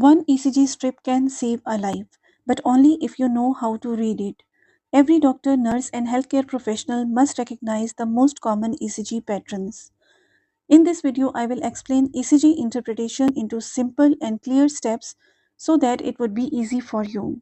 One ECG strip can save a life, but only if you know how to read it. Every doctor, nurse, and healthcare professional must recognize the most common ECG patterns. In this video, I will explain ECG interpretation into simple and clear steps so that it would be easy for you.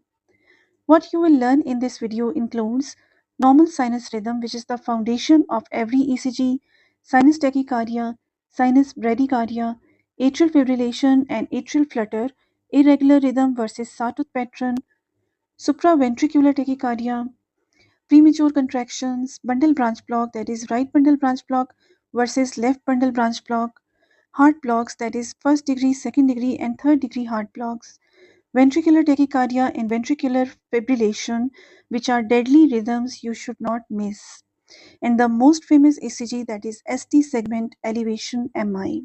What you will learn in this video includes normal sinus rhythm, which is the foundation of every ECG, sinus tachycardia, sinus bradycardia, atrial fibrillation and atrial flutter, irregular rhythm versus sawtooth pattern, supraventricular tachycardia, premature contractions, bundle branch block, that is right bundle branch block versus left bundle branch block, heart blocks, that is first degree, second degree and third degree heart blocks, ventricular tachycardia and ventricular fibrillation, which are deadly rhythms you should not miss, and the most famous ECG, that is ST segment elevation MI.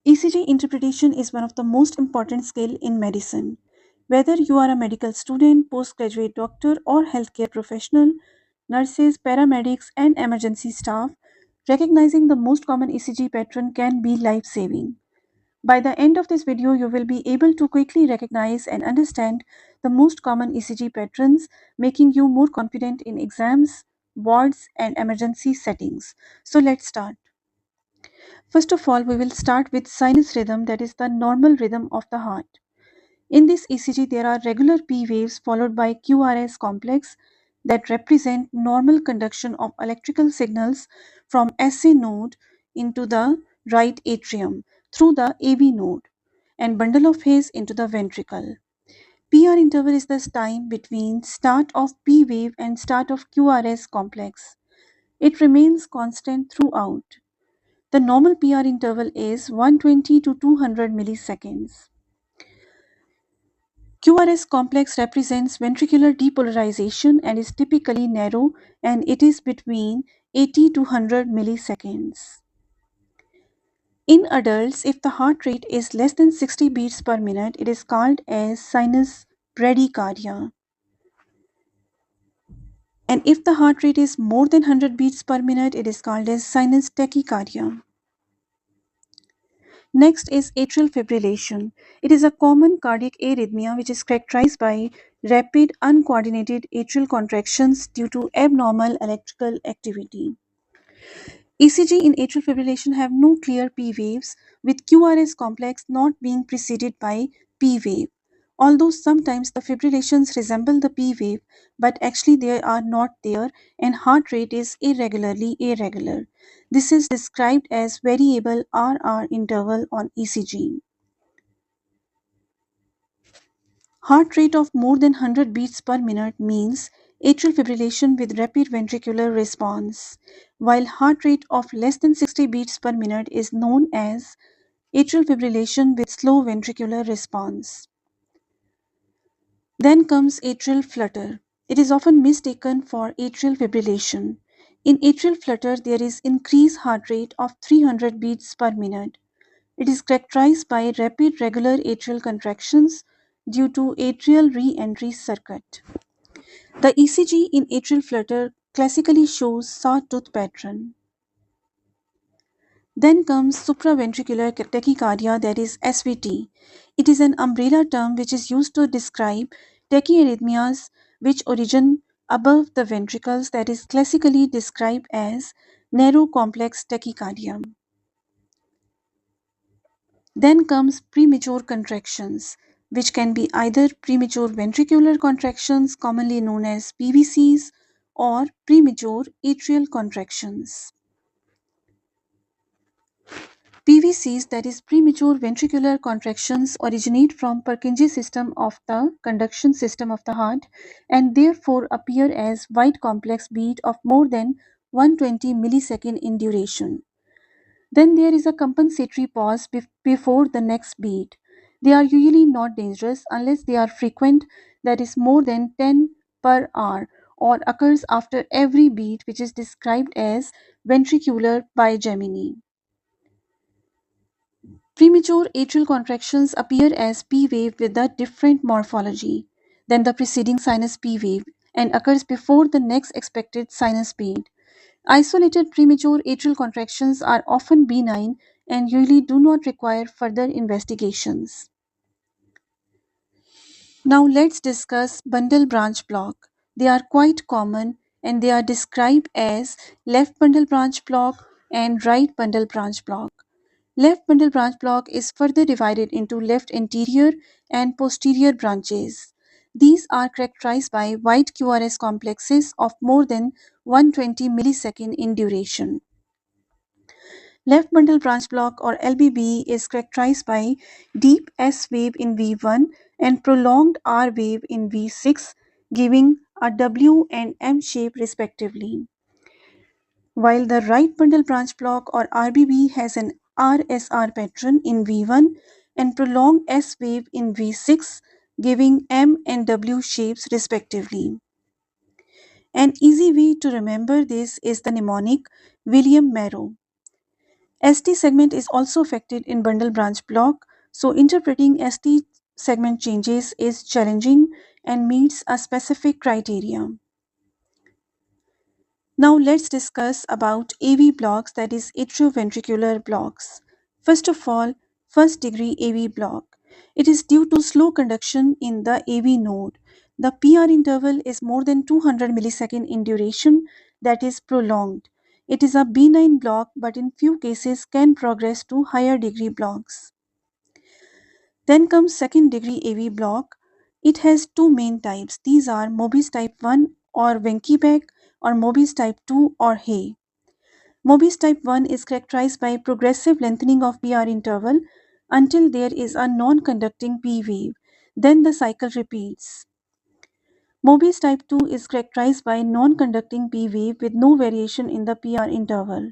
ECG interpretation is one of the most important skills in medicine. Whether you are a medical student, postgraduate doctor, or healthcare professional, nurses, paramedics, and emergency staff, recognizing the most common ECG pattern can be life-saving. By the end of this video, you will be able to quickly recognize and understand the most common ECG patterns, making you more confident in exams, wards, and emergency settings. So let's start. First of all, we will start with sinus rhythm, that is the normal rhythm of the heart. In this ECG, there are regular P waves followed by QRS complex that represent normal conduction of electrical signals from SA node into the right atrium through the AV node and bundle of His into the ventricle. PR interval is the time between start of P wave and start of QRS complex. It remains constant throughout. The normal PR interval is 120 to 200 milliseconds. QRS complex represents ventricular depolarization and is typically narrow, and it is between 80 to 100 milliseconds. In adults, if the heart rate is less than 60 beats per minute, it is called as sinus bradycardia. And if the heart rate is more than 100 beats per minute, it is called as sinus tachycardia. Next is atrial fibrillation. It is a common cardiac arrhythmia which is characterized by rapid, uncoordinated atrial contractions due to abnormal electrical activity. ECG in atrial fibrillation have no clear P waves, with QRS complex not being preceded by P wave. Although sometimes the fibrillations resemble the P wave, but actually they are not there and heart rate is irregularly irregular. This is described as variable RR interval on ECG. Heart rate of more than 100 beats per minute means atrial fibrillation with rapid ventricular response, while heart rate of less than 60 beats per minute is known as atrial fibrillation with slow ventricular response. Then comes atrial flutter. It is often mistaken for atrial fibrillation. In atrial flutter, there is increased heart rate of 300 beats per minute. It is characterized by rapid regular atrial contractions due to atrial re-entry circuit. The ECG in atrial flutter classically shows sawtooth pattern. Then comes supraventricular tachycardia, that is SVT. It is an umbrella term which is used to describe tachyarrhythmias which origin above the ventricles, that is classically described as narrow complex tachycardia. Then comes premature contractions, which can be either premature ventricular contractions, commonly known as PVCs, or premature atrial contractions. PVCs, that is premature ventricular contractions, originate from Purkinje system of the conduction system of the heart and therefore appear as wide complex beat of more than 120 millisecond in duration. Then there is a compensatory pause before the next beat. They are usually not dangerous unless they are frequent, that is more than 10 per hour, or occurs after every beat, which is described as ventricular bigeminy. Premature atrial contractions appear as P wave with a different morphology than the preceding sinus P wave and occurs before the next expected sinus beat. Isolated premature atrial contractions are often benign and usually do not require further investigations. Now let's discuss bundle branch block. They are quite common and they are described as left bundle branch block and right bundle branch block. Left bundle branch block is further divided into left anterior and posterior branches. These are characterized by wide QRS complexes of more than 120 millisecond in duration. Left bundle branch block or LBB is characterized by deep S wave in V1 and prolonged R wave in V6, giving a W and M shape respectively. While the right bundle branch block or RBB has an RSR pattern in V1 and prolonged S wave in V6, giving M and W shapes respectively. An easy way to remember this is the mnemonic William Marrow. ST segment is also affected in bundle branch block, so interpreting ST segment changes is challenging and meets a specific criteria. Now let's discuss about AV blocks, that is atrioventricular blocks. First of all, first degree AV block. It is due to slow conduction in the AV node. The PR interval is more than 200 millisecond in duration, that is prolonged. It is a benign block but in few cases can progress to higher degree blocks. Then comes second degree AV block. It has two main types. These are Mobitz type 1 or Wenckebach or Mobitz type 2 or Hay. Mobitz type 1 is characterized by progressive lengthening of PR interval until there is a non-conducting P wave. Then the cycle repeats. Mobitz type 2 is characterized by non-conducting P wave with no variation in the PR interval.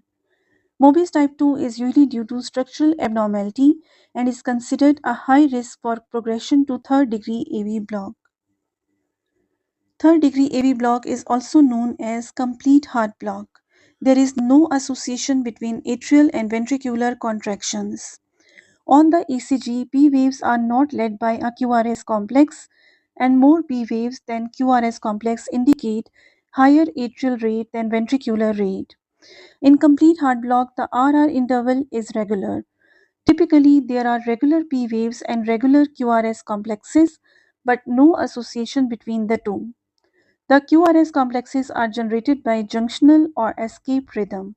Mobitz type 2 is usually due to structural abnormality and is considered a high risk for progression to third degree AV block. Third degree AV block is also known as complete heart block. There is no association between atrial and ventricular contractions. On the ECG, P waves are not led by a QRS complex, and more P waves than QRS complex indicate higher atrial rate than ventricular rate. In complete heart block, the RR interval is regular. Typically, there are regular P waves and regular QRS complexes, but no association between the two. The QRS complexes are generated by junctional or escape rhythm.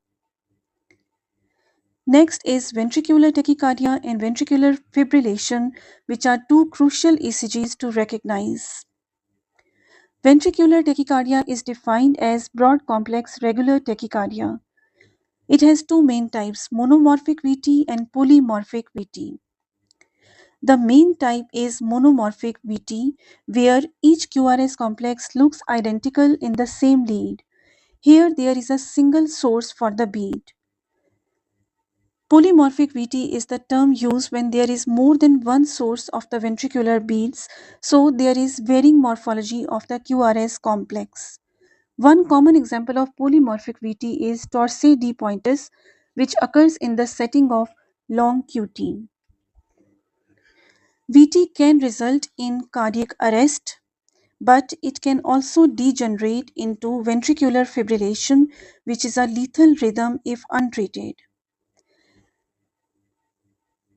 Next is ventricular tachycardia and ventricular fibrillation, which are two crucial ECGs to recognize. Ventricular tachycardia is defined as broad complex regular tachycardia. It has two main types, monomorphic VT and polymorphic VT. The main type is monomorphic VT, where each QRS complex looks identical in the same lead. Here there is a single source for the beat. Polymorphic VT is the term used when there is more than one source of the ventricular beats, so there is varying morphology of the QRS complex. One common example of polymorphic VT is torse de pointes, which occurs in the setting of long QT. VT can result in cardiac arrest, but it can also degenerate into ventricular fibrillation, which is a lethal rhythm if untreated.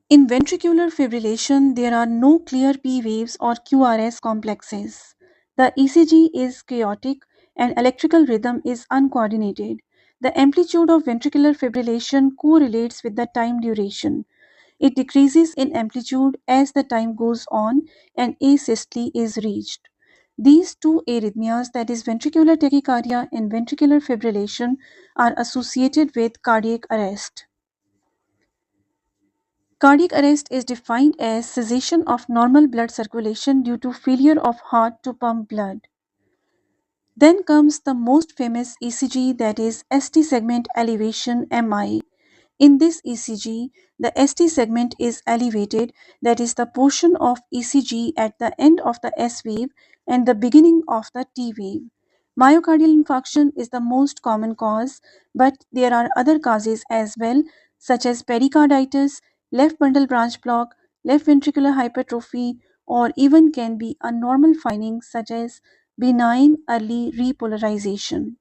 In ventricular fibrillation, there are no clear P waves or QRS complexes. The ECG is chaotic and electrical rhythm is uncoordinated. The amplitude of ventricular fibrillation correlates with the time duration. It decreases in amplitude as the time goes on and asystole is reached. These two arrhythmias, that is ventricular tachycardia and ventricular fibrillation, are associated with cardiac arrest. Cardiac arrest is defined as cessation of normal blood circulation due to failure of heart to pump blood. Then comes the most famous ECG, that is ST segment elevation MI. In this ECG, the ST segment is elevated, that is the portion of ECG at the end of the S wave and the beginning of the T wave. Myocardial infarction is the most common cause, but there are other causes as well, such as pericarditis, left bundle branch block, left ventricular hypertrophy, or even can be a normal finding such as benign early repolarization.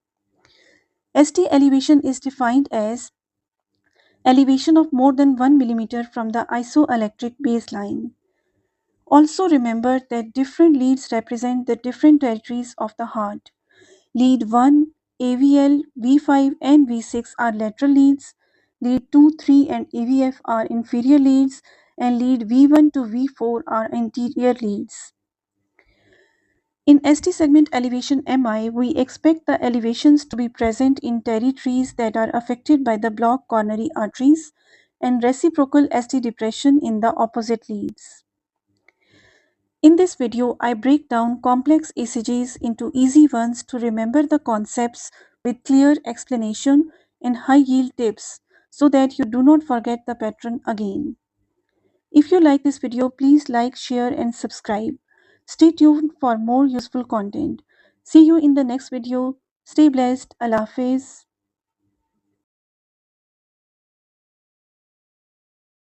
ST elevation is defined as elevation of more than 1 millimeter from the isoelectric baseline. Also remember that different leads represent the different territories of the heart. Lead 1, AVL, V5 and V6 are lateral leads, lead 2, 3 and AVF are inferior leads, and lead V1 to V4 are anterior leads. In ST segment elevation MI, we expect the elevations to be present in territories that are affected by the blocked coronary arteries and reciprocal ST depression in the opposite leads. In this video, I break down complex ECGs into easy ones to remember the concepts with clear explanation and high-yield tips so that you do not forget the pattern again. If you like this video, please like, share and subscribe. Stay tuned for more useful content. See you in the next video. Stay blessed. Allah Hafiz.